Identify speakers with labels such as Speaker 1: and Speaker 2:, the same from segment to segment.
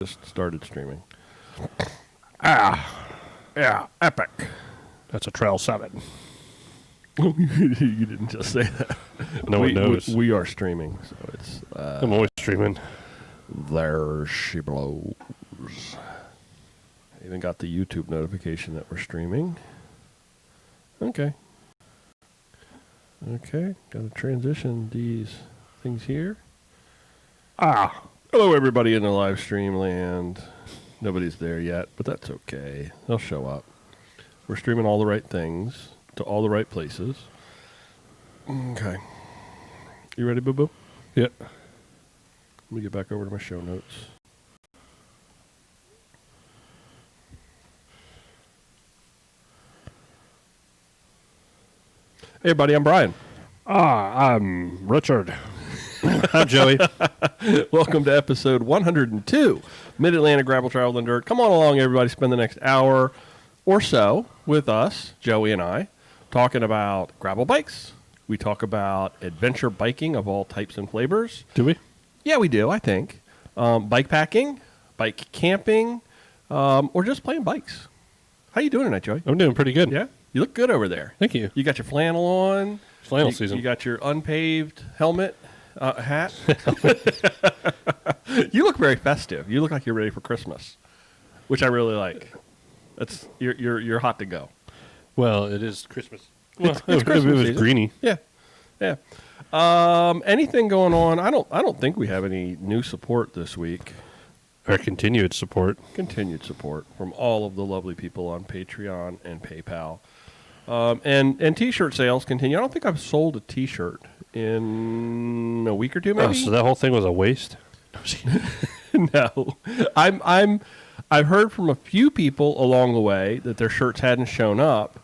Speaker 1: Just started streaming.
Speaker 2: Yeah, epic. That's a Trail 7.
Speaker 1: You didn't just say that.
Speaker 2: No one knows.
Speaker 1: We are streaming, so it's...
Speaker 2: I'm always streaming.
Speaker 1: There she blows. I even got the YouTube notification that we're streaming. Okay, got to transition these things here. Hello everybody in the live stream land. Nobody's there yet, but that's okay. They'll show up. We're streaming all the right things to all the right places. Okay. You ready, boo-boo?
Speaker 2: Yep.
Speaker 1: Let me get back over to my show notes. Hey, everybody, I'm Brian.
Speaker 2: I'm Richard. I'm Joey.
Speaker 1: Welcome to episode 102, Mid-Atlantic Gravel Travel and Dirt. Come on along, everybody. Spend the next hour or so with us, Joey and I, talking about gravel bikes. We talk about adventure biking of all types and flavors.
Speaker 2: Do we?
Speaker 1: Yeah, we do, I think. Bike packing, bike camping, or just playing bikes. How you doing tonight, Joey?
Speaker 2: I'm doing pretty good.
Speaker 1: Yeah? You look good over there.
Speaker 2: Thank you.
Speaker 1: You got your flannel on.
Speaker 2: Flannel season.
Speaker 1: You got your unpaved helmet, hat. You look very festive. You look like you're ready for Christmas, which I really like. That's you're hot to go.
Speaker 2: Well, it is Christmas.
Speaker 1: It's
Speaker 2: Well,
Speaker 1: Christmas
Speaker 2: it was
Speaker 1: season.
Speaker 2: greeny.
Speaker 1: Yeah. Anything going on? I don't think we have any new support this week.
Speaker 2: Our continued support.
Speaker 1: Continued support from all of the lovely people on Patreon and PayPal. And T-shirt sales continue. I don't think I've sold a T-shirt in a week or two, maybe.
Speaker 2: Oh, so that whole thing was a waste?
Speaker 1: No. I've heard from a few people along the way that their shirts hadn't shown up,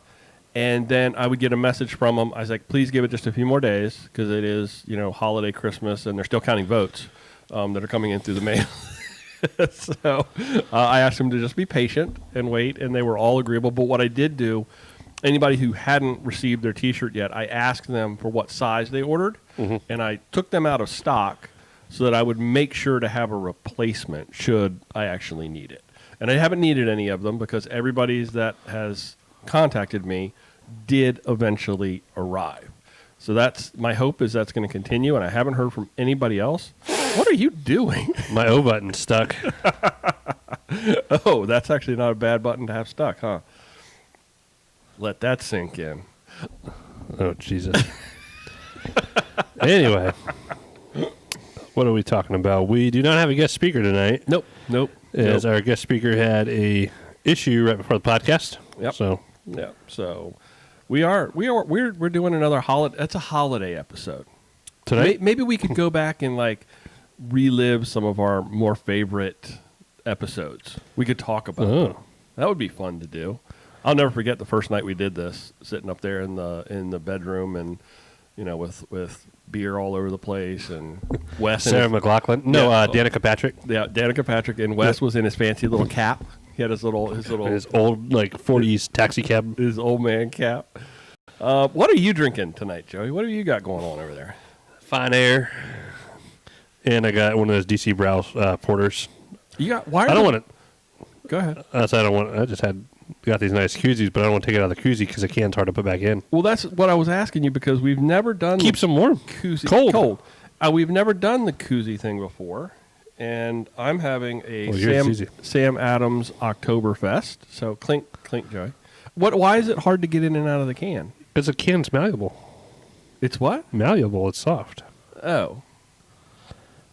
Speaker 1: and then I would get a message from them. I was like, please give it just a few more days, because it is, holiday Christmas, and they're still counting votes that are coming in through the mail. So I asked them to just be patient and wait, and they were all agreeable. But what I did do, anybody who hadn't received their T-shirt yet, I asked them for what size they ordered, and I took them out of stock so that I would make sure to have a replacement should I actually need it. And I haven't needed any of them because everybody that has contacted me did eventually arrive. So that's my hope is that's going to continue, and I haven't heard from anybody else. What are you doing?
Speaker 2: My O button's stuck.
Speaker 1: Oh, that's actually not a bad button to have stuck, huh? Let that sink in.
Speaker 2: Oh, Jesus. Anyway, what are we talking about? We do not have a guest speaker tonight.
Speaker 1: Nope.
Speaker 2: As our guest speaker had a issue right before the podcast.
Speaker 1: Yep. So we're doing another holiday. That's a holiday episode
Speaker 2: Tonight?
Speaker 1: Maybe we could go back and relive some of our more favorite episodes. We could talk about them. That would be fun to do. I'll never forget the first night we did this, sitting up there in the bedroom and with beer all over the place, and Wes
Speaker 2: Sarah McLaughlin. No, Danica Patrick.
Speaker 1: Yeah, Danica Patrick, and Wes was in his fancy little cap. He had his old
Speaker 2: 40s taxi cab.
Speaker 1: His old man cap. What are you drinking tonight, Joey? What have you got going on over there?
Speaker 2: Fine Air. And I got one of those DC Browse porters.
Speaker 1: You got?
Speaker 2: I don't want it.
Speaker 1: Go ahead.
Speaker 2: I just got these nice koozies, but I don't want to take it out of the koozie because the can's hard to put back in.
Speaker 1: Well, that's what I was asking you, because we've never done
Speaker 2: Keeps them warm.
Speaker 1: Koozie.
Speaker 2: Cold.
Speaker 1: We've never done the koozie thing before, and I'm having a Sam Adams Oktoberfest. So clink, Joey. Why is it hard to get in and out of the can?
Speaker 2: Because the can's malleable.
Speaker 1: It's what?
Speaker 2: Malleable. It's soft.
Speaker 1: Oh.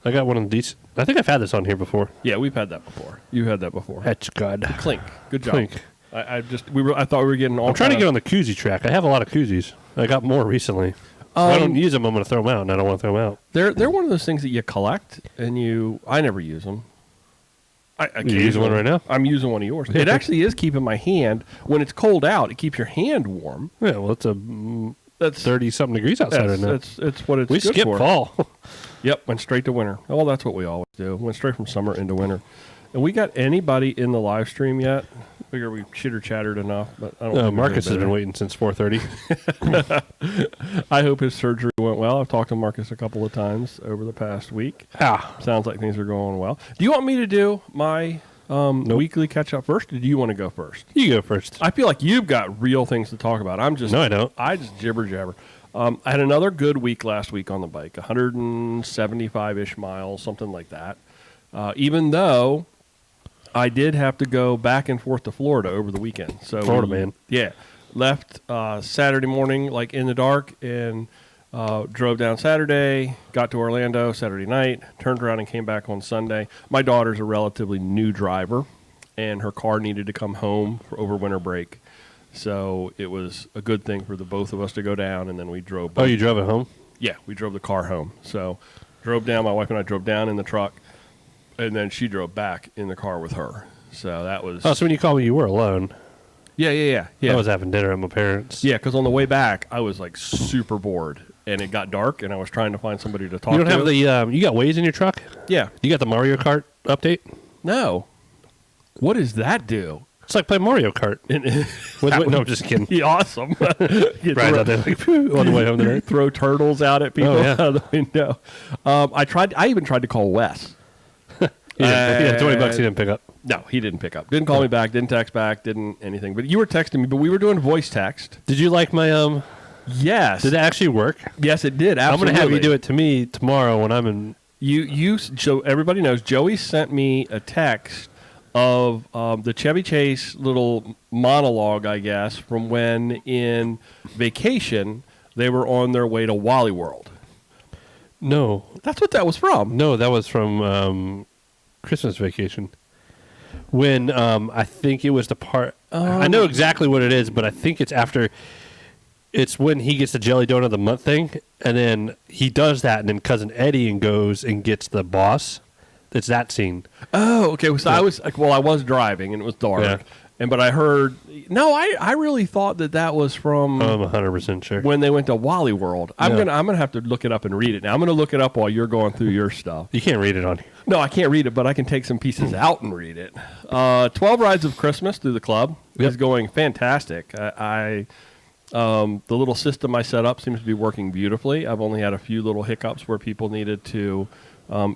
Speaker 2: I got one of these. I think I've had this on here before.
Speaker 1: Yeah, we've had that before. You had that before.
Speaker 2: That's good.
Speaker 1: Clink. Good job.
Speaker 2: Clink.
Speaker 1: I thought we were getting all.
Speaker 2: I'm trying to get on the koozie track. I have a lot of koozies. I got more recently. I don't use them. I'm going to throw them out, and I don't want to throw them out.
Speaker 1: They're one of those things that you collect, and I never use them.
Speaker 2: You're using one right now?
Speaker 1: I'm using one of yours. It actually is keeping my hand. When it's cold out, it keeps your hand warm.
Speaker 2: Yeah, well, that's 30-something degrees outside right now.
Speaker 1: It's what it's
Speaker 2: we
Speaker 1: good
Speaker 2: skip
Speaker 1: for.
Speaker 2: fall.
Speaker 1: Yep, went straight to winter. Well, that's what we always do. Went straight from summer into winter. And we got anybody in the live stream yet? Figure we chitter chattered enough, but I don't.
Speaker 2: No,
Speaker 1: think we're
Speaker 2: Marcus has
Speaker 1: doing
Speaker 2: been waiting since 4:30.
Speaker 1: better. I hope his surgery went well. I've talked to Marcus a couple of times over the past week. Sounds like things are going well. Do you want me to do my weekly catch up first, or do you want to go first?
Speaker 2: You go first.
Speaker 1: I feel like you've got real things to talk about.
Speaker 2: No, I don't.
Speaker 1: I just jibber jabber. I had another good week last week on the bike, 175-ish miles, something like that. Even though I did have to go back and forth to Florida over the weekend. So
Speaker 2: Florida man.
Speaker 1: Yeah. Left Saturday morning, like in the dark, and drove down Saturday, got to Orlando Saturday night, turned around and came back on Sunday. My daughter's a relatively new driver, and her car needed to come home for over winter break. So it was a good thing for the both of us to go down, and then we drove.
Speaker 2: Oh, you drove it home?
Speaker 1: Yeah, we drove the car home. So drove down, my wife and I drove down in the truck, and then she drove back in the car with her. So that was...
Speaker 2: Oh, so when you called me, you were alone.
Speaker 1: Yeah.
Speaker 2: I was having dinner at my parents'.
Speaker 1: Yeah, because on the way back, I was like super bored, and it got dark, and I was trying to find somebody to talk to.
Speaker 2: You don't have the... you got Waze in your truck?
Speaker 1: Yeah.
Speaker 2: You got the Mario Kart update?
Speaker 1: No. What does that do?
Speaker 2: It's like playing Mario Kart. No, I'm just kidding.
Speaker 1: Be awesome.
Speaker 2: Right out there, like, on the way home there.
Speaker 1: Throw turtles out at people
Speaker 2: yeah.
Speaker 1: out of the window. I even tried to call Wes.
Speaker 2: Yeah, $20 he didn't pick up.
Speaker 1: No, he didn't pick up. Didn't call me back. Didn't text back. Didn't anything. But you were texting me. But we were doing voice text.
Speaker 2: Did you like my
Speaker 1: Yes.
Speaker 2: Did it actually work?
Speaker 1: Yes, it did. Absolutely.
Speaker 2: I'm going to have you do it to me tomorrow when I'm in.
Speaker 1: So everybody knows. Joey sent me a text of the Chevy Chase little monologue, I guess, from when in vacation they were on their way to Wally World.
Speaker 2: No,
Speaker 1: That's what that was from.
Speaker 2: no, that was from Christmas Vacation. When I think it was the part. I know exactly what it is, but I think it's after. It's when he gets the Jelly Donut of the Month thing, and then he does that, and then Cousin Eddie goes and gets the boss. It's that scene.
Speaker 1: Oh, okay. So I was driving and it was dark, but I heard. No, I really thought that was from.
Speaker 2: I'm 100% sure.
Speaker 1: When they went to Wally World. I'm gonna have to look it up and read it. Now I'm gonna look it up while you're going through your stuff.
Speaker 2: You can't read it on here.
Speaker 1: No, I can't read it, but I can take some pieces out and read it. 12 Rides of Christmas through the club is going fantastic. The little system I set up seems to be working beautifully. I've only had a few little hiccups where people needed to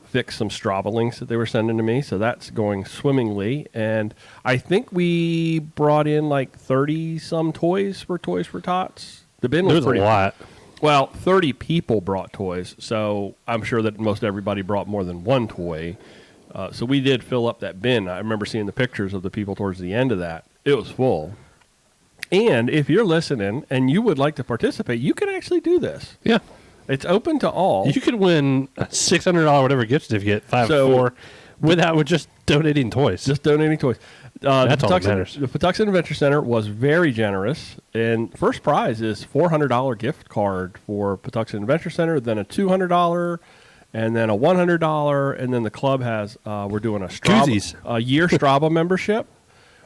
Speaker 1: fix some Strava links that they were sending to me, so that's going swimmingly. And I think we brought in like 30-some toys for Tots. The bin was
Speaker 2: There's a lot.
Speaker 1: Well, 30 people brought toys, so I'm sure that most everybody brought more than one toy. So we did fill up that bin. I remember seeing the pictures of the people towards the end of that. It was full. And if you're listening and you would like to participate, you can actually do this.
Speaker 2: Yeah.
Speaker 1: It's open to all.
Speaker 2: You could win a $600 whatever gift certificate, 4 with just donating toys.
Speaker 1: Just donating toys.
Speaker 2: That's all that matters.
Speaker 1: The Patuxent Adventure Center was very generous, and first prize is $400 gift card for Patuxent Adventure Center, then a $200, and then a $100, and then the club has we're doing a year Strava membership.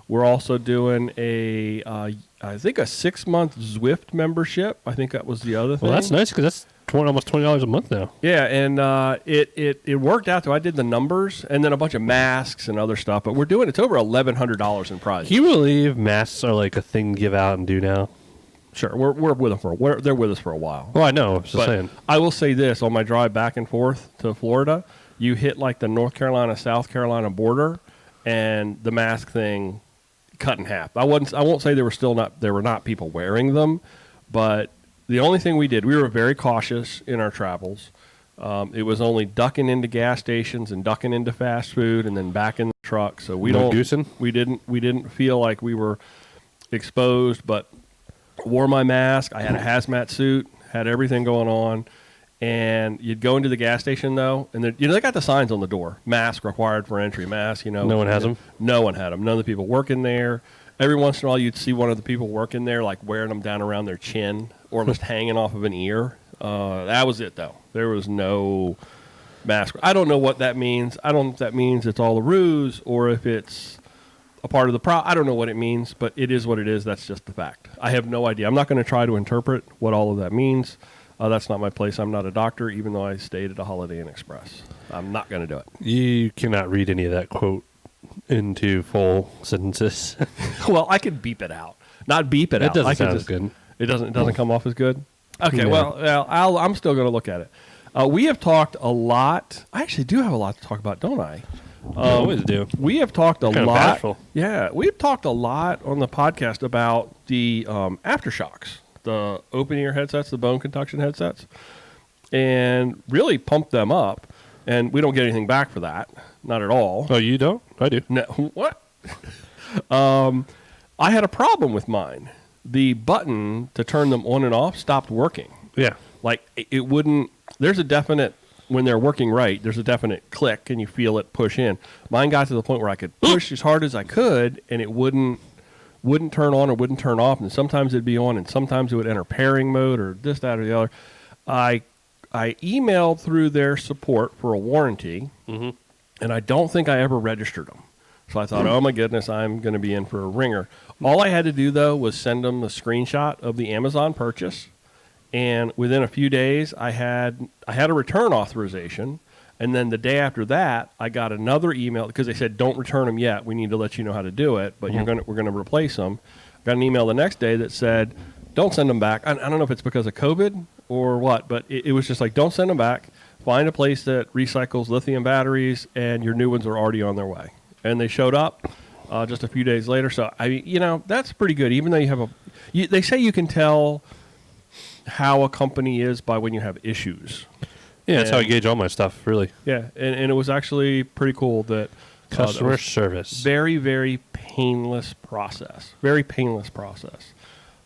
Speaker 1: We're also doing I think a 6-month Zwift membership. I think that was the other thing.
Speaker 2: Well, that's nice because that's almost $20 a month now.
Speaker 1: Yeah, and it worked out. So I did the numbers and then a bunch of masks and other stuff. But it's over $1,100 in prizes.
Speaker 2: Can you believe masks are like a thing to give out and do now?
Speaker 1: Sure, we're with them they're with us for a while.
Speaker 2: Well, I know. Just saying.
Speaker 1: I will say this: on my drive back and forth to Florida, you hit like the North Carolina South Carolina border, and the mask thing cut in half. I won't say there were not people wearing them, but the only thing we did, we were very cautious in our travels. It was only ducking into gas stations and ducking into fast food and then back in the truck. So we didn't feel like we were exposed, but wore my mask. I had a hazmat suit, had everything going on. And you'd go into the gas station, though, and they got the signs on the door. Mask required for entry. Mask, No
Speaker 2: one has them?
Speaker 1: No one had them. None of the people working there. Every once in a while, you'd see one of the people working there, like, wearing them down around their chin or just hanging off of an ear. That was it, though. There was no mask. I don't know what that means. I don't know if that means it's all a ruse or if it's a part of the I don't know what it means, but it is what it is. That's just the fact. I have no idea. I'm not going to try to interpret what all of that means. That's not my place. I'm not a doctor, even though I stayed at a Holiday Inn Express. I'm not going to do it.
Speaker 2: You cannot read any of that quote into full sentences.
Speaker 1: Well, I could beep it out. Not beep it out.
Speaker 2: It doesn't
Speaker 1: I could
Speaker 2: sound as good.
Speaker 1: It doesn't come off as good? Okay,
Speaker 2: No.
Speaker 1: well, I'm still going to look at it. We have talked a lot. I actually do have a lot to talk about, don't I?
Speaker 2: You always do.
Speaker 1: We have talked a
Speaker 2: Kind of
Speaker 1: lot.
Speaker 2: bashful.
Speaker 1: Yeah, we've talked a lot on the podcast about the aftershocks, the open ear headsets, the bone conduction headsets, and really pumped them up. And we don't get anything back for that, not at all.
Speaker 2: Oh, you don't? I do.
Speaker 1: No, what? I had a problem with mine. The button to turn them on and off stopped working.
Speaker 2: Yeah.
Speaker 1: Like it wouldn't. There's a definite when they're working right. There's a definite click, and you feel it push in. Mine got to the point where I could push as hard as I could, and it wouldn't turn on or wouldn't turn off. And sometimes it'd be on, and sometimes it would enter pairing mode or this, that, or the other. I emailed through their support for a warranty, and I don't think I ever registered them. So I thought, oh my goodness, I'm going to be in for a ringer. All I had to do, though, was send them a screenshot of the Amazon purchase. And within a few days, I had a return authorization. And then the day after that, I got another email because they said, don't return them yet. We need to let you know how to do it, but we're going to replace them. Got an email the next day that said, don't send them back. I don't know if it's because of COVID or what, but it was just like, don't send them back. Find a place that recycles lithium batteries, and your new ones are already on their way. And they showed up just a few days later. So, I mean, that's pretty good. Even though you have they say you can tell how a company is by when you have issues.
Speaker 2: Yeah, that's how I gauge all my stuff, really.
Speaker 1: Yeah, and it was actually pretty cool that
Speaker 2: Customer service.
Speaker 1: very, very painless process. Very painless process.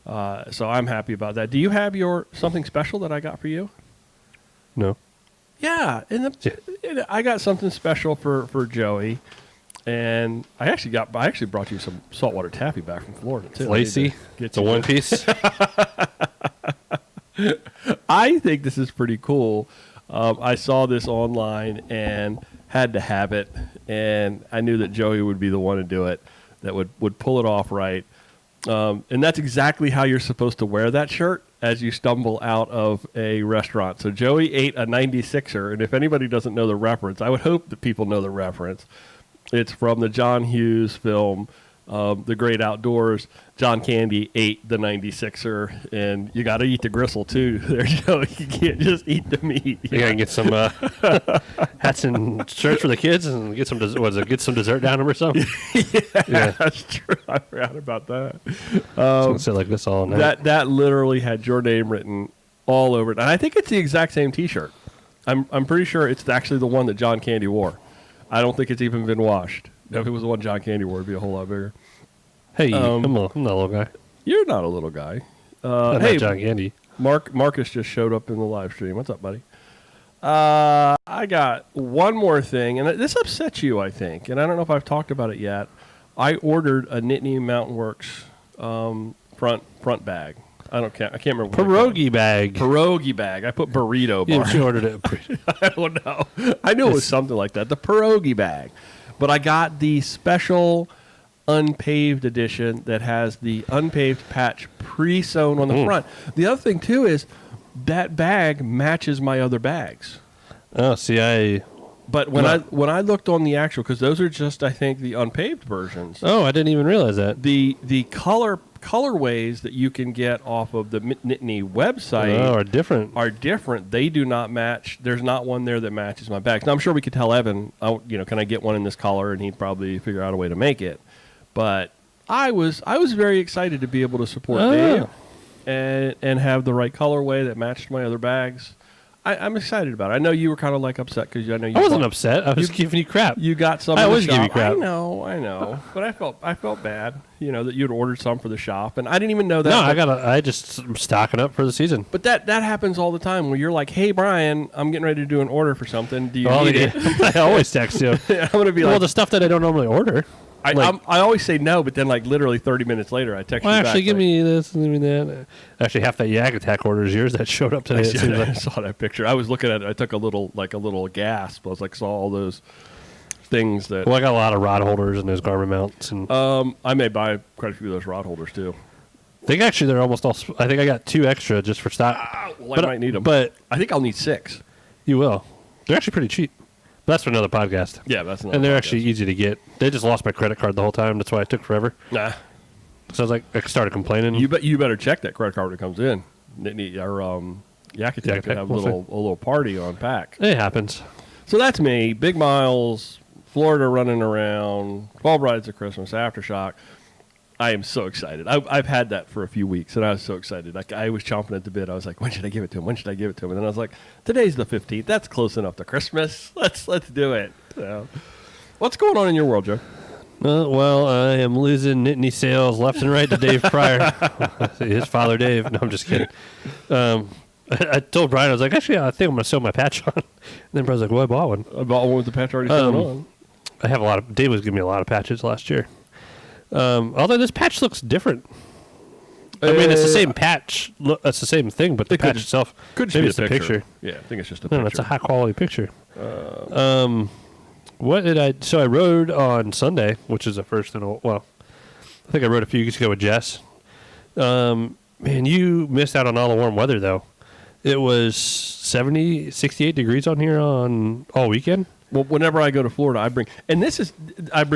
Speaker 1: So I'm happy about that. Do you have something special that I got for you?
Speaker 2: No.
Speaker 1: Yeah, I got something special for Joey, and I actually brought you some saltwater taffy back from Florida too.
Speaker 2: Lacy. It's a one piece.
Speaker 1: I think this is pretty cool. I saw this online and had to have it, and I knew that Joey would be the one to do it, that would pull it off right. And that's exactly how you're supposed to wear that shirt as you stumble out of a restaurant. So Joey ate a 96er, and if anybody doesn't know the reference, I would hope that people know the reference. It's from the John Hughes film, The Great Outdoors. John Candy ate the 96er, and you got to eat the gristle too. There, Joey. You can't just eat the meat.
Speaker 2: You gotta get some hats and shirts for the kids, and get some. Get some dessert down them or something.
Speaker 1: Yeah, that's true. I forgot about that.
Speaker 2: So sit like this all night.
Speaker 1: That literally had your name written all over it, and I think it's the exact same T-shirt. I'm pretty sure it's actually the one that John Candy wore. I don't think it's even been washed. If it was the one John Candy wore, it'd be a whole lot bigger.
Speaker 2: Hey, I'm not a little guy.
Speaker 1: You're not a little guy.
Speaker 2: Hey, John Candy.
Speaker 1: Marcus just showed up in the live stream. What's up, buddy? I got one more thing, and this upsets you, I think, and I don't know if I've talked about it yet. I ordered a Nittany Mountain Works front bag. I can't remember.
Speaker 2: Pierogi bag.
Speaker 1: Pierogi bag. I put burrito bar.
Speaker 2: Yeah, she ordered it.
Speaker 1: I don't know. I knew it was something like that. The pierogi bag. But I got the special unpaved edition that has the unpaved patch pre-sewn on the front. The other thing, too, is that bag matches my other bags.
Speaker 2: Oh, see,
Speaker 1: But when I looked on the actual, because those are just, I think, the unpaved versions.
Speaker 2: Oh, I didn't even realize that.
Speaker 1: The colorways that you can get off of the Nittany website
Speaker 2: are different.
Speaker 1: They do not match. There's not one there that matches my bags. Now I'm sure we could tell Evan, can I get one in this color, and he'd probably figure out a way to make it. But I was very excited to be able to support Dave and have the right colorway that matched my other bags. I'm excited about it. I know you were kind of upset because I know you.
Speaker 2: I wasn't upset. I was giving you crap.
Speaker 1: You got some.
Speaker 2: I
Speaker 1: in the
Speaker 2: always
Speaker 1: shop.
Speaker 2: give you crap.
Speaker 1: I know. But I felt bad. That you'd ordered some for the shop, and I didn't even know that.
Speaker 2: No, I just stocking up for the season.
Speaker 1: But that happens all the time where you're like, "Hey, Brian, I'm getting ready to do an order for something. Do you need it?"
Speaker 2: I always text you.
Speaker 1: I'm gonna be
Speaker 2: the stuff that I don't normally order.
Speaker 1: I always say no, but then literally 30 minutes later, I text you back.
Speaker 2: Actually, give me this and give me that. Actually, half that Yak Attack order is yours that showed up today.
Speaker 1: I saw that picture. I was looking at it. I took a little gasp. I was saw all those things that.
Speaker 2: Well, I got a lot of rod holders and those garment mounts. And
Speaker 1: I may buy quite a few of those rod holders too.
Speaker 2: I think actually they're almost all. I think I got 2 extra just for stock.
Speaker 1: I might need them.
Speaker 2: But
Speaker 1: I think I'll need 6.
Speaker 2: You will. They're actually pretty cheap. That's for another podcast.
Speaker 1: Yeah, that's another
Speaker 2: And they're
Speaker 1: podcast.
Speaker 2: actually easy to get. They just lost my credit card the whole time. That's why it took forever.
Speaker 1: Nah.
Speaker 2: So I was like, I started complaining.
Speaker 1: You better check that credit card when it comes in. Yakatech could have a little party on pack.
Speaker 2: It happens.
Speaker 1: So that's me. Big miles, Florida running around, 12 rides of Christmas, Aftershock. I am so excited. I've had that for a few weeks, and I was so excited. I was chomping at the bit. I was like, when should I give it to him? When should I give it to him? And then I was like, today's the 15th. That's close enough to Christmas. Let's do it. So, what's going on in your world, Joe?
Speaker 2: Well, I am losing Nittany sales left and right to Dave Pryor. His father, Dave. No, I'm just kidding. I told Brian, I was like, actually, I think I'm going to sew my patch on. And then Brian's like, well, I bought one.
Speaker 1: I bought one with the patch already sewn on.
Speaker 2: I have a lot of, Dave was giving me a lot of patches last year. Although this patch looks different. I mean, it's the same patch. It's the same thing, but the patch itself.
Speaker 1: Could
Speaker 2: maybe
Speaker 1: just
Speaker 2: it's
Speaker 1: be
Speaker 2: a picture.
Speaker 1: Yeah, I think it's just a picture.
Speaker 2: No, it's a high quality picture. What did I? So I rode on Sunday, which is the first in a well. I think I rode a few weeks ago with Jess. Man, you missed out on all the warm weather though. It was 68 degrees on here on all weekend.
Speaker 1: Well, whenever I go to Florida, I bring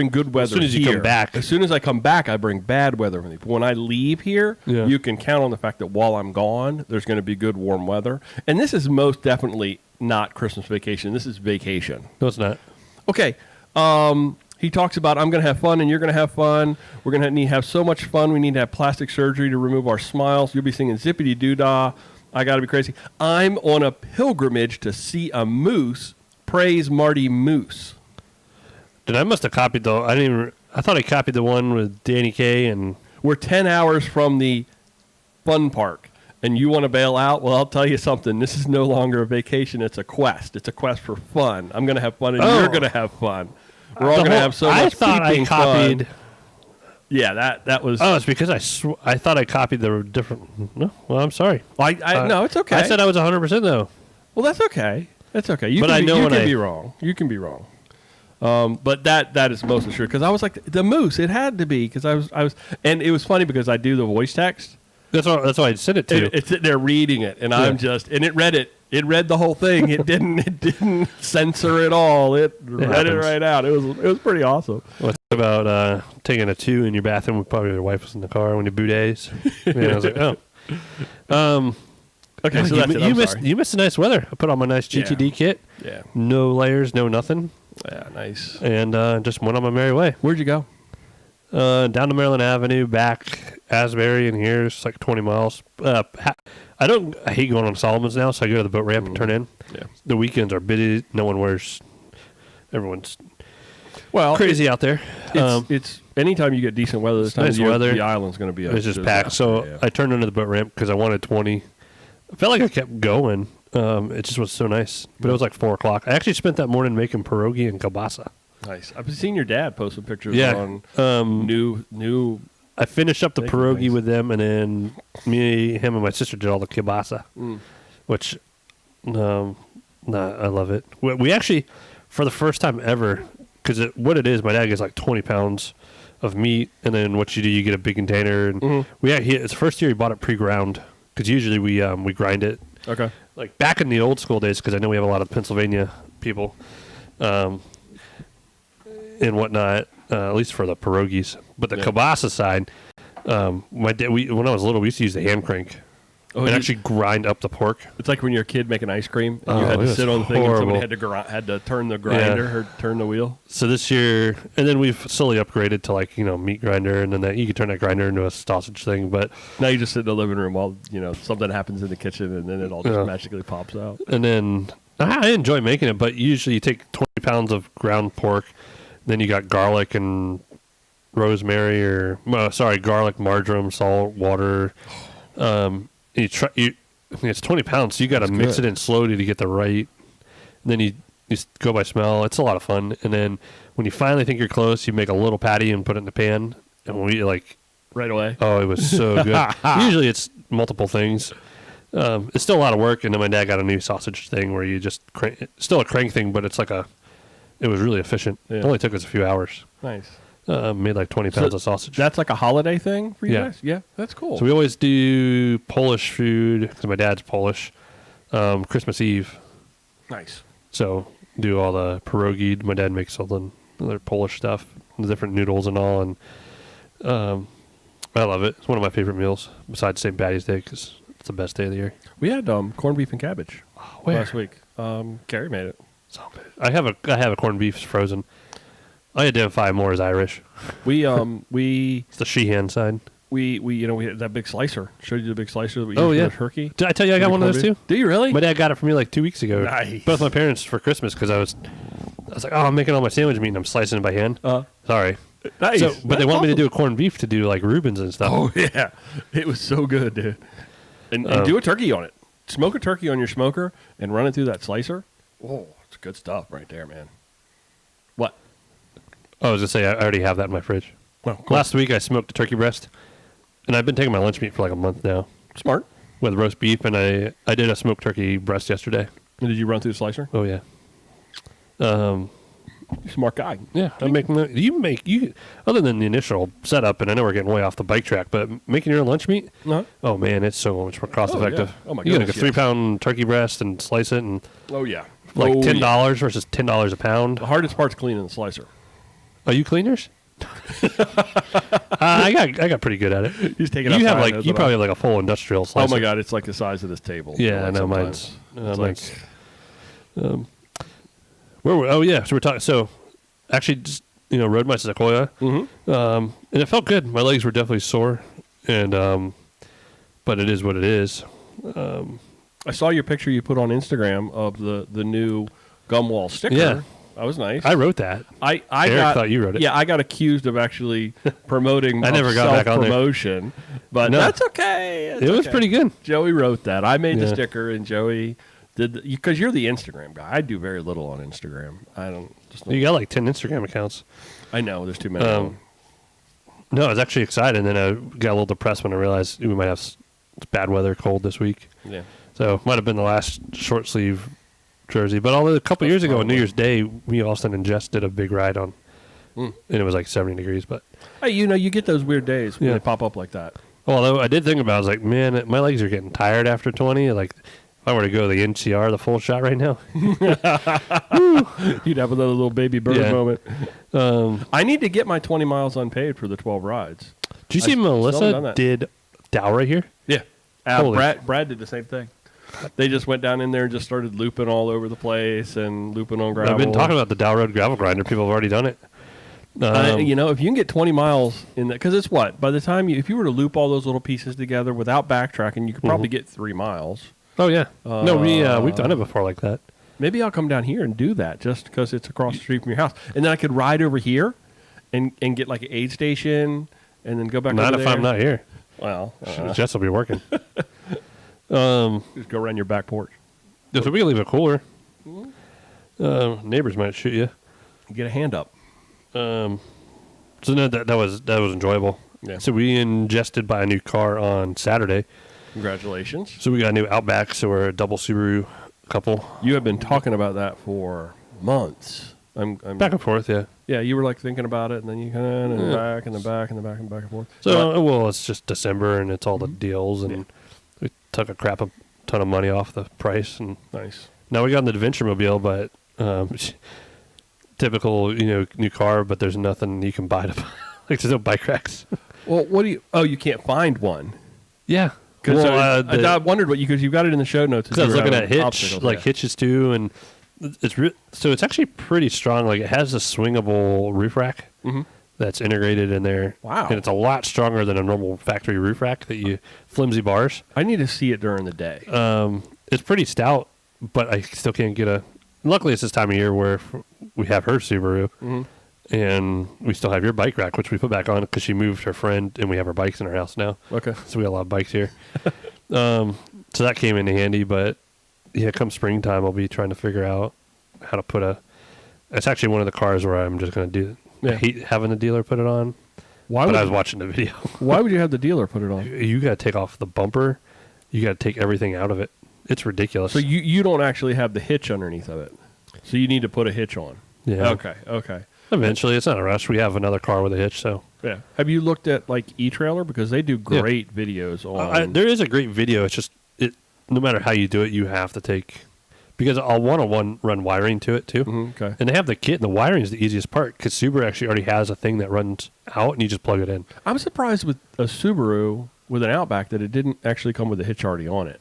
Speaker 1: good weather. As
Speaker 2: soon as you come back.
Speaker 1: As soon as I come back, I bring bad weather with me. But when I leave here, you can count on the fact that while I'm gone, there's going to be good warm weather. And this is most definitely not Christmas vacation. This is vacation.
Speaker 2: No, it's not.
Speaker 1: Okay. He talks about, I'm going to have fun and you're going to have fun. We're going to need to have so much fun. We need to have plastic surgery to remove our smiles. You'll be singing Zippity Doo Dah. I got to be crazy. I'm on a pilgrimage to see a moose. Praise Marty Moose.
Speaker 2: Dude, I must have copied though. I thought I copied the one with Danny Kaye and.
Speaker 1: We're 10 hours from the fun park, and you want to bail out? Well, I'll tell you something. This is no longer a vacation. It's a quest. It's a quest for fun. I'm going to have fun, and you're going to have fun. We're all going to have so much peeping fun. Yeah, that was.
Speaker 2: Oh, it's because I thought I copied the different. No, well, I'm sorry.
Speaker 1: No, it's okay.
Speaker 2: I said I was 100% though.
Speaker 1: Well, that's okay. That's okay. You
Speaker 2: but
Speaker 1: can
Speaker 2: I
Speaker 1: be,
Speaker 2: know
Speaker 1: you
Speaker 2: when
Speaker 1: can be wrong. You can be wrong. But that is most assured because I was like the moose. It had to be because I was, and it was funny because I do the voice text.
Speaker 2: That's why I sent it to you.
Speaker 1: It's sitting there reading it, and I'm just, and it read it. It read the whole thing. It didn't censor it all. It read it right out. It was pretty awesome.
Speaker 2: What's about taking a 2 in your bathroom with probably your wife was in the car when you boudettes? Yeah, I was like, oh.
Speaker 1: Okay, so that's it.
Speaker 2: You missed the nice weather. I put on my nice GTD kit.
Speaker 1: Yeah.
Speaker 2: No layers, no nothing.
Speaker 1: Yeah, nice.
Speaker 2: And just went on my merry way.
Speaker 1: Where'd you go?
Speaker 2: Down to Maryland Avenue, back Asbury, and here it's like 20 miles. I hate going on Solomon's now, so I go to the boat ramp and turn in.
Speaker 1: Yeah.
Speaker 2: The weekends are busy. Everyone's crazy out there.
Speaker 1: It's anytime you get decent weather this time
Speaker 2: nice
Speaker 1: of year,
Speaker 2: weather.
Speaker 1: the island's going to be
Speaker 2: it's just packed. So I turned into the boat ramp because I wanted 20. I felt like I kept going. It just was so nice. But it was like 4 o'clock. I actually spent that morning making pierogi and kielbasa.
Speaker 1: Nice. I've seen your dad post some pictures on new.
Speaker 2: I finished up the pierogi with them, and then him, and my sister did all the kielbasa, which, I love it. We actually, for the first time ever, because what it is, my dad gets like 20 pounds of meat, and then what you do, you get a big container. And it's the first year he bought it pre-ground, because usually we grind it.
Speaker 1: Okay.
Speaker 2: Like back in the old school days, because I know we have a lot of Pennsylvania people, and whatnot. At least for the pierogies, but the kielbasa side, my dad. When I was little, we used to use the hand crank and actually grind up the pork.
Speaker 1: It's like when you're a kid making ice cream and you had to sit on the thing and somebody had to turn the grinder or turn the wheel.
Speaker 2: So this year, and then we've slowly upgraded to meat grinder, and then you can turn that grinder into a sausage thing. But
Speaker 1: now you just sit in the living room while something happens in the kitchen, and then it all just magically pops out.
Speaker 2: And then I enjoy making it, but usually you take 20 pounds of ground pork. Then you got garlic and rosemary, garlic, marjoram, salt, water. It's 20 pounds, so you got to mix it in slowly to get the right. And then you go by smell. It's a lot of fun. And then when you finally think you're close, you make a little patty and put it in the pan. And we
Speaker 1: right away.
Speaker 2: Oh, it was so good. Usually it's multiple things. It's still a lot of work. And then my dad got a new sausage thing where you just still a crank thing, but it's it was really efficient. Yeah. It only took us a few hours.
Speaker 1: Nice.
Speaker 2: Made like 20 pounds of sausage.
Speaker 1: That's like a holiday thing for you guys? Yeah, that's cool.
Speaker 2: So we always do Polish food because my dad's Polish. Christmas Eve.
Speaker 1: Nice.
Speaker 2: So do all the pierogi. My dad makes all the other Polish stuff, the different noodles and all, and I love it. It's one of my favorite meals besides St. Patty's Day because it's the best day of the year.
Speaker 1: We had corned beef and cabbage
Speaker 2: Where?
Speaker 1: last week. Carrie made it.
Speaker 2: I have a corned beef frozen. I identify more as Irish.
Speaker 1: We
Speaker 2: It's the Sheehan side.
Speaker 1: we had that big slicer. Showed you the big slicer that we
Speaker 2: Oh,
Speaker 1: used
Speaker 2: yeah.
Speaker 1: for the turkey.
Speaker 2: Did I tell you I got one of those too?
Speaker 1: Do you really?
Speaker 2: My dad got it for me like 2 weeks ago.
Speaker 1: Nice.
Speaker 2: Both my parents for Christmas because I was like, oh, I'm making all my sandwich meat and I'm slicing it by hand. Sorry.
Speaker 1: Nice.
Speaker 2: So, but they
Speaker 1: That's
Speaker 2: want me to
Speaker 1: awesome.
Speaker 2: do a corned beef to do like Reubens and stuff.
Speaker 1: Oh yeah, it was so good, dude. And do a turkey on it. Smoke a turkey on your smoker and run it through that slicer. Oh, it's good stuff right there, man. What?
Speaker 2: I was gonna say I already have that in my fridge.
Speaker 1: Well, cool.
Speaker 2: Last week I smoked a turkey breast, and I've been taking my lunch meat for like a month now
Speaker 1: Smart.
Speaker 2: with roast beef, and I did a smoked turkey breast yesterday.
Speaker 1: And did you run through the slicer?
Speaker 2: Oh yeah.
Speaker 1: You smart guy.
Speaker 2: Yeah, I'm making you other than the initial setup, and I know we're getting way off the bike track, but making your own lunch meat,
Speaker 1: Uh-huh.
Speaker 2: oh man, it's so much more cost effective.
Speaker 1: yeah. Oh, my
Speaker 2: you get like a
Speaker 1: goodness, yes.
Speaker 2: 3-pound turkey breast and slice it, and
Speaker 1: Oh yeah.
Speaker 2: like
Speaker 1: Oh,
Speaker 2: $10
Speaker 1: yeah.
Speaker 2: versus $10 a pound.
Speaker 1: The hardest part's cleaning the slicer.
Speaker 2: Are you cleaners? I got pretty good at it.
Speaker 1: He's taking.
Speaker 2: You have like probably have like a full industrial slicer.
Speaker 1: Oh my god, it's like the size of this table.
Speaker 2: Yeah, I
Speaker 1: Like
Speaker 2: know
Speaker 1: sometimes.
Speaker 2: mine's.
Speaker 1: It's
Speaker 2: Where were? Oh yeah, so we're talking. So actually, just rode my Sequoia, and it felt good. My legs were definitely sore, and but it is what it is.
Speaker 1: I saw your picture you put on Instagram of the new gum wall sticker.
Speaker 2: Yeah.
Speaker 1: That was nice.
Speaker 2: I wrote that.
Speaker 1: I
Speaker 2: Eric thought you wrote it.
Speaker 1: Yeah, I got accused of actually promoting.
Speaker 2: I never got back on there.
Speaker 1: Promotion, but
Speaker 2: No.
Speaker 1: that's okay.
Speaker 2: It was pretty good.
Speaker 1: Joey wrote that. I made the
Speaker 2: Yeah.
Speaker 1: sticker, and Joey did because you're the Instagram guy. I do very little on Instagram. I don't.
Speaker 2: You got like 10 Instagram accounts.
Speaker 1: I know there's too many. of them.
Speaker 2: No, I was actually excited, and then I got a little depressed when I realized we might have bad weather, cold this week.
Speaker 1: Yeah.
Speaker 2: So might have been the last short sleeve jersey. But although a couple years ago on New Year's Day, we Austin and Jess did a big ride on, and it was like 70 degrees. But
Speaker 1: Hey, you get those weird days when
Speaker 2: Yeah.
Speaker 1: they pop up like that.
Speaker 2: although I did think about it, I was like, man, my legs are getting tired after 20. Like, if I were to go the NCR, the full shot right now.
Speaker 1: You'd have another little baby bird
Speaker 2: Yeah.
Speaker 1: moment. I need to get my 20 miles unpaid for the 12 rides.
Speaker 2: Did you see
Speaker 1: still haven't done
Speaker 2: Melissa
Speaker 1: that.
Speaker 2: did Dowra here?
Speaker 1: Yeah.
Speaker 2: Holy-
Speaker 1: Brad did the same thing. They just went down in there and just started looping all over the place and looping on gravel.
Speaker 2: I've been talking about the Dow Road gravel grinder. People have already done it.
Speaker 1: If you can get 20 miles in that, because it's what? By the time if you were to loop all those little pieces together without backtracking, you could probably get 3 miles.
Speaker 2: Oh yeah. No, we've done it before like that.
Speaker 1: Maybe I'll come down here and do that just because it's across the street from your house. And then I could ride over here and get like an aid station and then go back
Speaker 2: Not
Speaker 1: over
Speaker 2: if
Speaker 1: there.
Speaker 2: I'm not here.
Speaker 1: Well,
Speaker 2: Jess will be working.
Speaker 1: just go around your back porch.
Speaker 2: So we can leave it cooler. Neighbors might shoot you.
Speaker 1: Get a hand up.
Speaker 2: So no, that was enjoyable.
Speaker 1: Yeah.
Speaker 2: So we and Jess did buy a new car on Saturday.
Speaker 1: Congratulations.
Speaker 2: So we got a new Outback. So we're a double Subaru couple.
Speaker 1: You have been talking about that for months. I'm
Speaker 2: Back and forth, yeah.
Speaker 1: Yeah, you were like thinking about it, and then you kind of and back and the back and the back and back and forth.
Speaker 2: So well, it's just December and it's all the deals, and we took a ton of money off the price, and
Speaker 1: Nice.
Speaker 2: now we got in the Adventure Mobile, but typical new car, but there's nothing you can buy to like there's no bike racks.
Speaker 1: Well, what do you? Oh, you can't find one.
Speaker 2: Yeah,
Speaker 1: Because
Speaker 2: well,
Speaker 1: I wondered what because you got it in the show notes.
Speaker 2: because I was looking at hitch,
Speaker 1: obstacles,
Speaker 2: like
Speaker 1: yeah.
Speaker 2: hitches too, and so it's actually pretty strong. Like it has a swingable roof rack that's integrated in there.
Speaker 1: Wow.
Speaker 2: And it's a lot stronger than a normal factory roof rack that you flimsy bars.
Speaker 1: I need to see it during the day.
Speaker 2: It's pretty stout, but I still can't get a. Luckily, it's this time of year where we have her Subaru, and we still have your bike rack, which we put back on because she moved her friend, and we have our bikes in our house now.
Speaker 1: Okay.
Speaker 2: So we got a lot of bikes here. So that came in handy, but yeah, come springtime, I'll be trying to figure out how to put a. It's actually one of the cars where I'm just going to do.
Speaker 1: Yeah.
Speaker 2: I hate having the dealer put it on.
Speaker 1: Why
Speaker 2: But
Speaker 1: would
Speaker 2: I was watching the video.
Speaker 1: Why would you have the dealer put it on?
Speaker 2: You got to take off the bumper. You got to take everything out of it. It's ridiculous.
Speaker 1: So you don't actually have the hitch underneath of it. So you need to put a hitch on.
Speaker 2: Yeah.
Speaker 1: Okay.
Speaker 2: Eventually, it's not a rush. We have another car with a hitch, so.
Speaker 1: Yeah. Have you looked at like eTrailer because they do great videos on?
Speaker 2: There is a great video. It's just no matter how you do it, you have to take because I'll want to run wiring to it too.
Speaker 1: Okay.
Speaker 2: And they have the kit, and the wiring is the easiest part because Subaru actually already has a thing that runs out, and you just plug it in.
Speaker 1: I'm surprised with a Subaru with an Outback that it didn't actually come with a hitch already on it.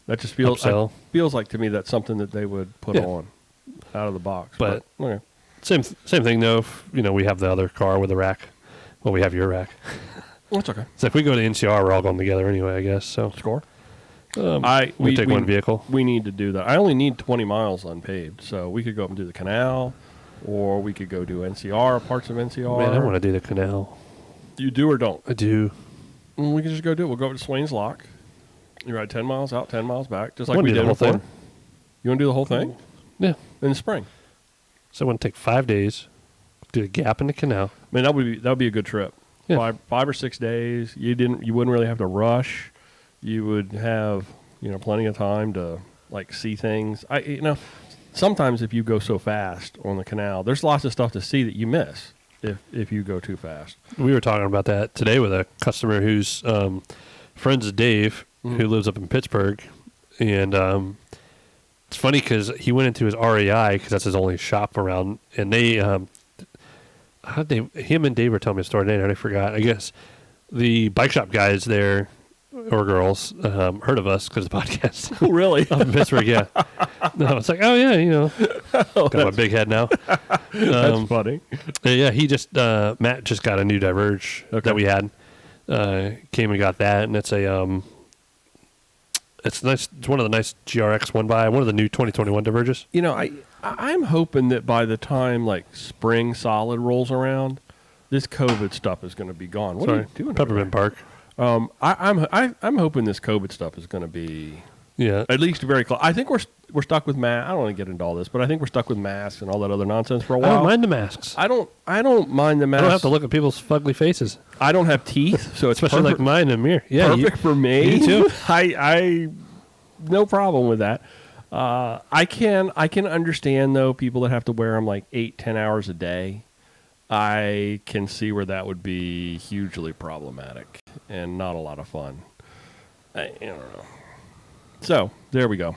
Speaker 1: That just feels like to me that's something that they would put on out of the box.
Speaker 2: But
Speaker 1: okay.
Speaker 2: Same thing though. If, we have the other car with a rack. Well, we have your rack.
Speaker 1: That's okay.
Speaker 2: So if we go to NCR, we're all going together anyway, I guess. So
Speaker 1: score.
Speaker 2: We take one vehicle.
Speaker 1: We need to do that. I only need 20 miles unpaved, so we could go up and do the Canal, or we could go do NCR, parts of NCR.
Speaker 2: Man, I want to do the Canal.
Speaker 1: You do or don't?
Speaker 2: I do.
Speaker 1: We can just go do it. We'll go over to Swains Lock. You ride 10 miles out, 10 miles back, just like
Speaker 2: we
Speaker 1: did
Speaker 2: the whole
Speaker 1: before.
Speaker 2: thing.
Speaker 1: You want to do the whole thing?
Speaker 2: Yeah.
Speaker 1: In the spring.
Speaker 2: So I want to take 5 days, do the Gap in the Canal.
Speaker 1: I mean, that would be a good trip.
Speaker 2: Yeah.
Speaker 1: 5 or 6 days. You wouldn't really have to rush. You would have plenty of time to see things. Sometimes if you go so fast on the Canal, there's lots of stuff to see that you miss if you go too fast.
Speaker 2: We were talking about that today with a customer who's friends with Dave, who lives up in Pittsburgh, and it's funny because he went into his REI because that's his only shop around, and him and Dave were telling me a story today, and I forgot. I guess the bike shop guys there, or girls, heard of us because of the podcast.
Speaker 1: Oh, really?
Speaker 2: Up in Pittsburgh, yeah. No, it's like, oh yeah, got my big head now.
Speaker 1: That's funny.
Speaker 2: Yeah, he just Matt just got a new Diverge that we had. Came and got that, and it's it's nice. It's one of the nice GRX one of the new 2021 Diverges.
Speaker 1: I'm hoping that by the time spring solid rolls around, this COVID stuff is going to be gone. What are you doing?
Speaker 2: Peppermint Park.
Speaker 1: I'm hoping this COVID stuff is going to be at least very close. I think we're stuck with masks. I don't want to get into all this, but I think we're stuck with masks and all that other nonsense for a while.
Speaker 2: I don't mind the masks.
Speaker 1: I don't mind the masks.
Speaker 2: I don't have to look at people's fugly faces.
Speaker 1: I don't have teeth, so it's
Speaker 2: especially
Speaker 1: perfect,
Speaker 2: like mine in the mirror. Yeah,
Speaker 1: perfect for me.
Speaker 2: You too.
Speaker 1: I no problem with that. I can understand though people that have to wear them 8-10 hours a day. I can see where that would be hugely problematic and not a lot of fun. I don't know. So there we go.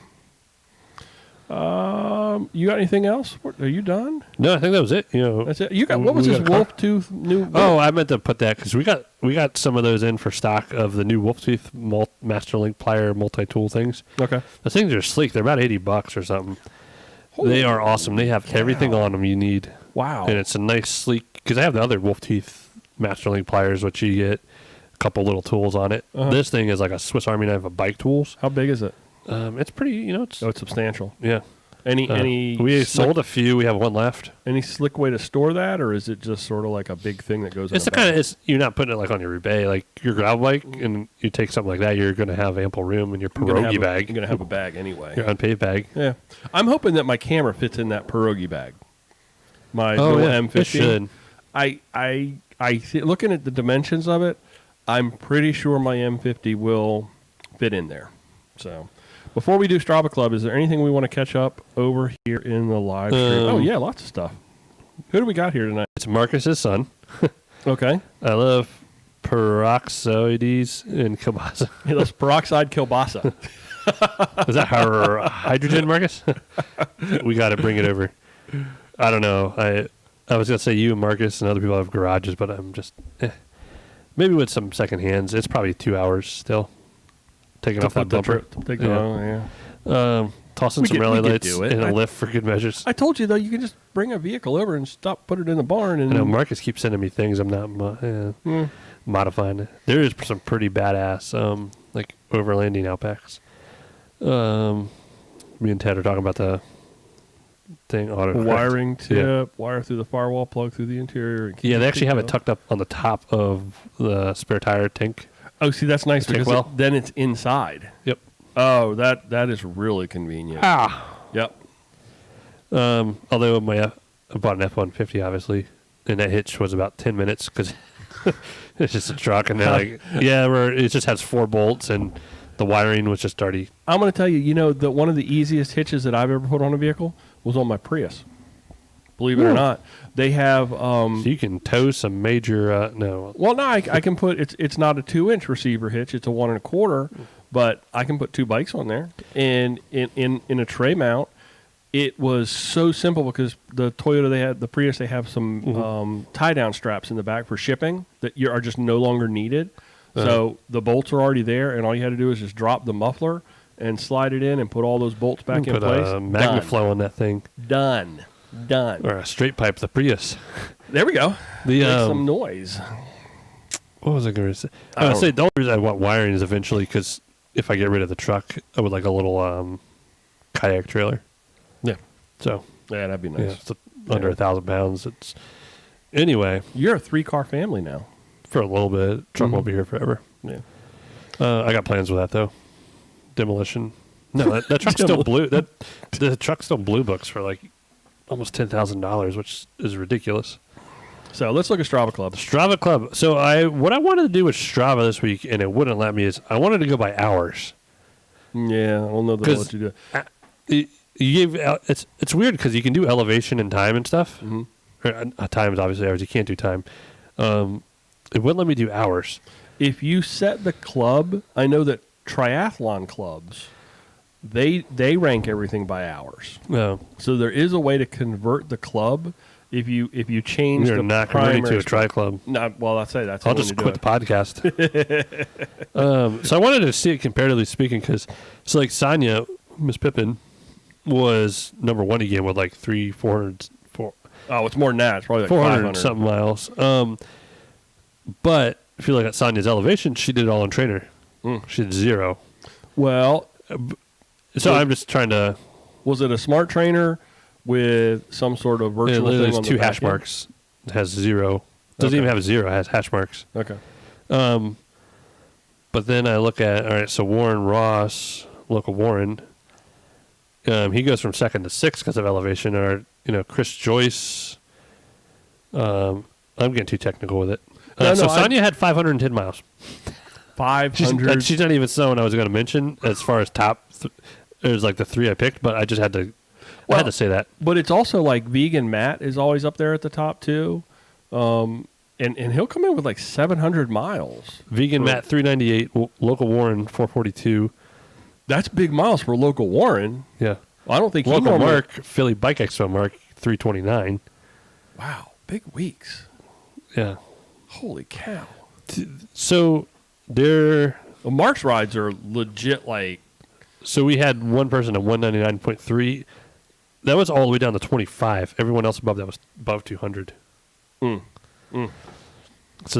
Speaker 1: You got anything else? Are you done?
Speaker 2: No, I think that was it.
Speaker 1: That's it. You got what was this wolf tooth new?
Speaker 2: Oh, I meant to put that because we got some of those in for stock of the new wolf tooth Master Link plier multi-tool things.
Speaker 1: Okay,
Speaker 2: the things are sleek. They're about $80 or something. They are awesome. They have everything on them you need.
Speaker 1: Wow,
Speaker 2: and it's a nice sleek because I have the other wolf teeth Master Link pliers, which you get a couple little tools on it. This thing is like a Swiss Army knife of bike tools.
Speaker 1: How big is it?
Speaker 2: It's pretty. It's
Speaker 1: substantial.
Speaker 2: Yeah.
Speaker 1: Any
Speaker 2: we sold a few. We have one left.
Speaker 1: Any slick way to store that, or is it just sort of like a big thing that goes?
Speaker 2: It's you're not putting it on your roubaix, like your gravel bike, and you take something like that, you're going to have ample room in your pierogi bag.
Speaker 1: You're going to have a bag anyway.
Speaker 2: Your unpaved bag.
Speaker 1: Yeah, I'm hoping that my camera fits in that pierogi bag. My little M50.
Speaker 2: It should.
Speaker 1: Looking at the dimensions of it, I'm pretty sure my M50 will fit in there. So. Before we do Strava Club, is there anything we want to catch up over here in the live stream? Oh, yeah, lots of stuff. Who do we got here tonight?
Speaker 2: It's Marcus's son.
Speaker 1: Okay.
Speaker 2: I love peroxides and kielbasa.
Speaker 1: He loves peroxide kielbasa.
Speaker 2: Is that her hydrogen, Marcus? We got to bring it over. I don't know. I was going to say you and Marcus and other people have garages, but I'm just... Maybe with some second hands. It's probably 2 hours still. Taking off that bumper. Tossing some rally lights and a lift for good measures.
Speaker 1: I told you, though, you can just bring a vehicle over and put it in the barn. And
Speaker 2: I know Marcus keeps sending me things I'm not modifying it. There is some pretty badass overlanding Outbacks. Me and Ted are talking about the thing.
Speaker 1: Wiring tip, wire through the firewall, plug through the interior.
Speaker 2: Yeah, they actually have it tucked up on the top of the spare tire tank.
Speaker 1: Oh, see, that's nice because then it's inside.
Speaker 2: Yep.
Speaker 1: Oh, that is really convenient. Yep.
Speaker 2: Although I bought an F-150, obviously, and that hitch was about 10 minutes because it's just a truck, and they're it just has 4 bolts, and the wiring was just dirty.
Speaker 1: I'm going to tell you, one of the easiest hitches that I've ever put on a vehicle was on my Prius. Believe it or not, they have.
Speaker 2: So you can tow some major. No.
Speaker 1: Well, no, I can put. It's not a 2-inch receiver hitch; it's a 1 1/4. But I can put 2 bikes on there, and in a tray mount, it was so simple because the Toyota, the Prius, they have some tie down straps in the back for shipping that are just no longer needed. So the bolts are already there, and all you had to do is just drop the muffler and slide it in and put all those bolts back in place.
Speaker 2: Put a MagnaFlow on that thing.
Speaker 1: Done.
Speaker 2: Or a straight pipe the Prius.
Speaker 1: There we go. Make some noise.
Speaker 2: What was I going to say? I would say the only reason I want wiring is eventually because if I get rid of the truck, I would like a little kayak trailer.
Speaker 1: Yeah.
Speaker 2: So
Speaker 1: yeah, that'd be nice.
Speaker 2: Yeah, it's under 1,000 pounds. It's anyway.
Speaker 1: You're a 3-car family now.
Speaker 2: For a little bit. Truck won't be here forever.
Speaker 1: Yeah.
Speaker 2: I got plans with that though. Demolition. No, that truck's still blue. The truck's still blue books for like almost $10,000, which is ridiculous.
Speaker 1: So let's look at Strava Club.
Speaker 2: Strava Club. So what I wanted to do with Strava this week, and it wouldn't let me, is I wanted to go by hours.
Speaker 1: Yeah, I don't know what you do.
Speaker 2: You gave it's weird because you can do elevation and time and stuff. Time is obviously hours. You can't do time. It wouldn't let me do hours.
Speaker 1: If you set the club, I know that triathlon clubs, they rank everything by hours.
Speaker 2: No.
Speaker 1: So there is a way to convert the club if you change
Speaker 2: You're
Speaker 1: the
Speaker 2: not converting to a tri club.
Speaker 1: No, well, I'll say that's.
Speaker 2: I'll just quit the podcast. So I wanted to see it comparatively speaking because so like Sonia, Miss Pippin, was number one again with like 400.
Speaker 1: Oh, it's more than that. It's probably like
Speaker 2: 400 something miles. But if you look at Sonia's elevation, she did it all on trainer. She did 0.
Speaker 1: Well,
Speaker 2: so I'm just trying to.
Speaker 1: Was it a smart trainer with some sort of virtual thing
Speaker 2: there's
Speaker 1: on the
Speaker 2: 2
Speaker 1: back
Speaker 2: hash
Speaker 1: end?
Speaker 2: marks. It has 0. Doesn't even have a 0. It has hash marks.
Speaker 1: Okay.
Speaker 2: But then I look at, all right, so Warren Ross, local Warren, he goes from 2nd to 6th because of elevation. Or, Chris Joyce, I'm getting too technical with it. Sonia had 510 miles.
Speaker 1: 500.
Speaker 2: She's not even someone I was going to mention as far as top. It was like the 3 I picked, but I just had to. I had to say that.
Speaker 1: But it's also like Vegan Matt is always up there at the top too, and he'll come in with like 700 miles.
Speaker 2: Vegan Matt 398, local Warren 442.
Speaker 1: That's big miles for local Warren.
Speaker 2: Yeah,
Speaker 1: well, I don't think
Speaker 2: local Mark Philly Bike Expo Mark 329.
Speaker 1: Wow, big weeks.
Speaker 2: Yeah.
Speaker 1: Holy cow.
Speaker 2: So
Speaker 1: Mark's rides are legit like.
Speaker 2: So we had one person at 199.3. That was all the way down to 25. Everyone else above that was above 200. So to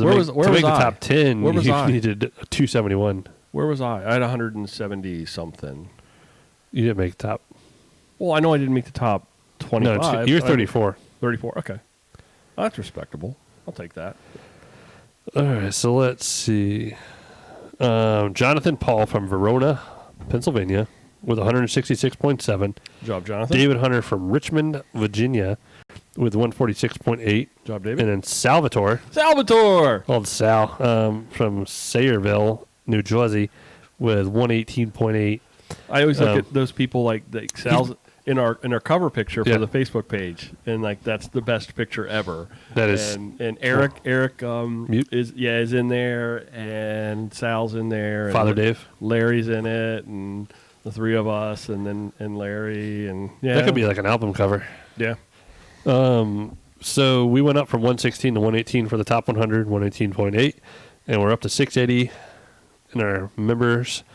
Speaker 2: make the top 10, you needed a 271.
Speaker 1: Where was I? I had 170 something.
Speaker 2: You didn't make the top.
Speaker 1: Well, I know I didn't make the top 25.
Speaker 2: No, you're 34.
Speaker 1: 34, okay. Oh, that's respectable. I'll take that.
Speaker 2: All right, so let's see. Jonathan Paul from Verona, Pennsylvania, with 166.7.
Speaker 1: Good job, Jonathan.
Speaker 2: David Hunter from Richmond, Virginia, with 146.8.
Speaker 1: Good job, David.
Speaker 2: And then Salvatore.
Speaker 1: Called
Speaker 2: Sal, from Sayreville, New Jersey, with 118.8.
Speaker 1: I always look at those people like Sal's in our cover picture for the Facebook page, and like that's the best picture ever.
Speaker 2: That is,
Speaker 1: and Eric is in there, and Sal's in there,
Speaker 2: Father
Speaker 1: and
Speaker 2: Dave,
Speaker 1: Larry's in it, and the 3 of us, and Larry, and
Speaker 2: that could be like an album cover.
Speaker 1: Yeah.
Speaker 2: So we went up from 116 to 118 for the top 100, 118.8, and we're up to 680 in our members.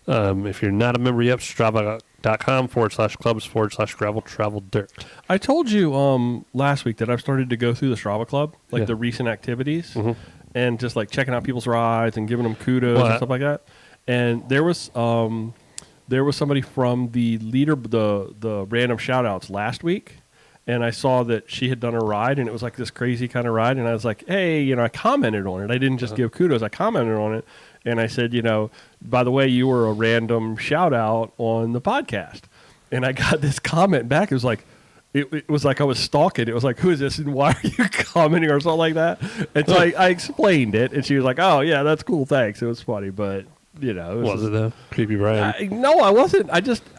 Speaker 2: If you're not a member yet, strava.com/clubs/gravel travel dirt.
Speaker 1: I told you last week that I've started to go through the Strava Club, like the recent activities, and just like checking out people's rides and giving them kudos and stuff like that. And there was somebody from the leader, the random shout outs last week, and I saw that she had done a ride, and it was like this crazy kind of ride, and I was like, hey, I commented on it. I didn't just give kudos, I commented on it. And I said, by the way, you were a random shout out on the podcast. And I got this comment back. It was like, it was like I was stalking. It was like, who is this and why are you commenting or something like that? And so I explained it, and she was like, oh yeah, that's cool, thanks. It was funny, but
Speaker 2: was it though? Creepy Brian?
Speaker 1: No, I wasn't.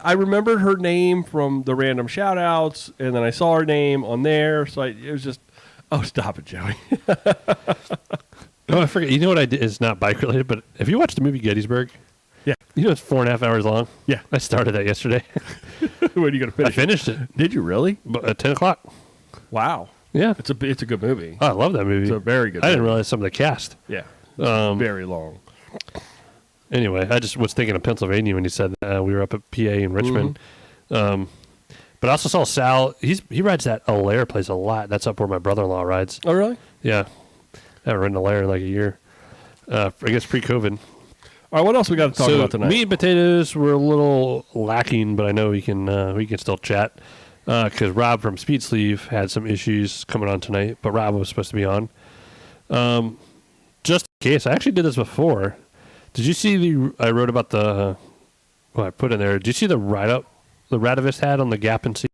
Speaker 1: I remembered her name from the random shout outs, and then I saw her name on there. So it was just, oh, stop it, Joey.
Speaker 2: Oh, I forget. You know what I did? It's not bike related, but have you watched the movie Gettysburg?
Speaker 1: Yeah.
Speaker 2: It's 4.5 hours long?
Speaker 1: Yeah.
Speaker 2: I started that yesterday.
Speaker 1: When are you going to
Speaker 2: I
Speaker 1: finish
Speaker 2: finished it.
Speaker 1: Did you really?
Speaker 2: But at 10 o'clock.
Speaker 1: Wow.
Speaker 2: Yeah.
Speaker 1: It's a good movie.
Speaker 2: Oh, I love that movie.
Speaker 1: It's a very good
Speaker 2: I didn't
Speaker 1: movie.
Speaker 2: realize some of the cast.
Speaker 1: Yeah. It's very long.
Speaker 2: Anyway, I just was thinking of Pennsylvania when you said we were up at PA in Richmond. But I also saw Sal. He rides that Alaire place a lot. That's up where my brother-in-law rides.
Speaker 1: Oh, really?
Speaker 2: Yeah. I haven't ridden Alaire in like a year. I guess pre-COVID.
Speaker 1: All right, what else we got to talk about tonight?
Speaker 2: Meat and potatoes were a little lacking, but I know we can still chat because Rob from Speed Sleeve had some issues coming on tonight, but Rob was supposed to be on. Just in case, I actually did this before. Did you see I wrote about I put in there. Did you see the write-up the Radovist had on the gap and sea?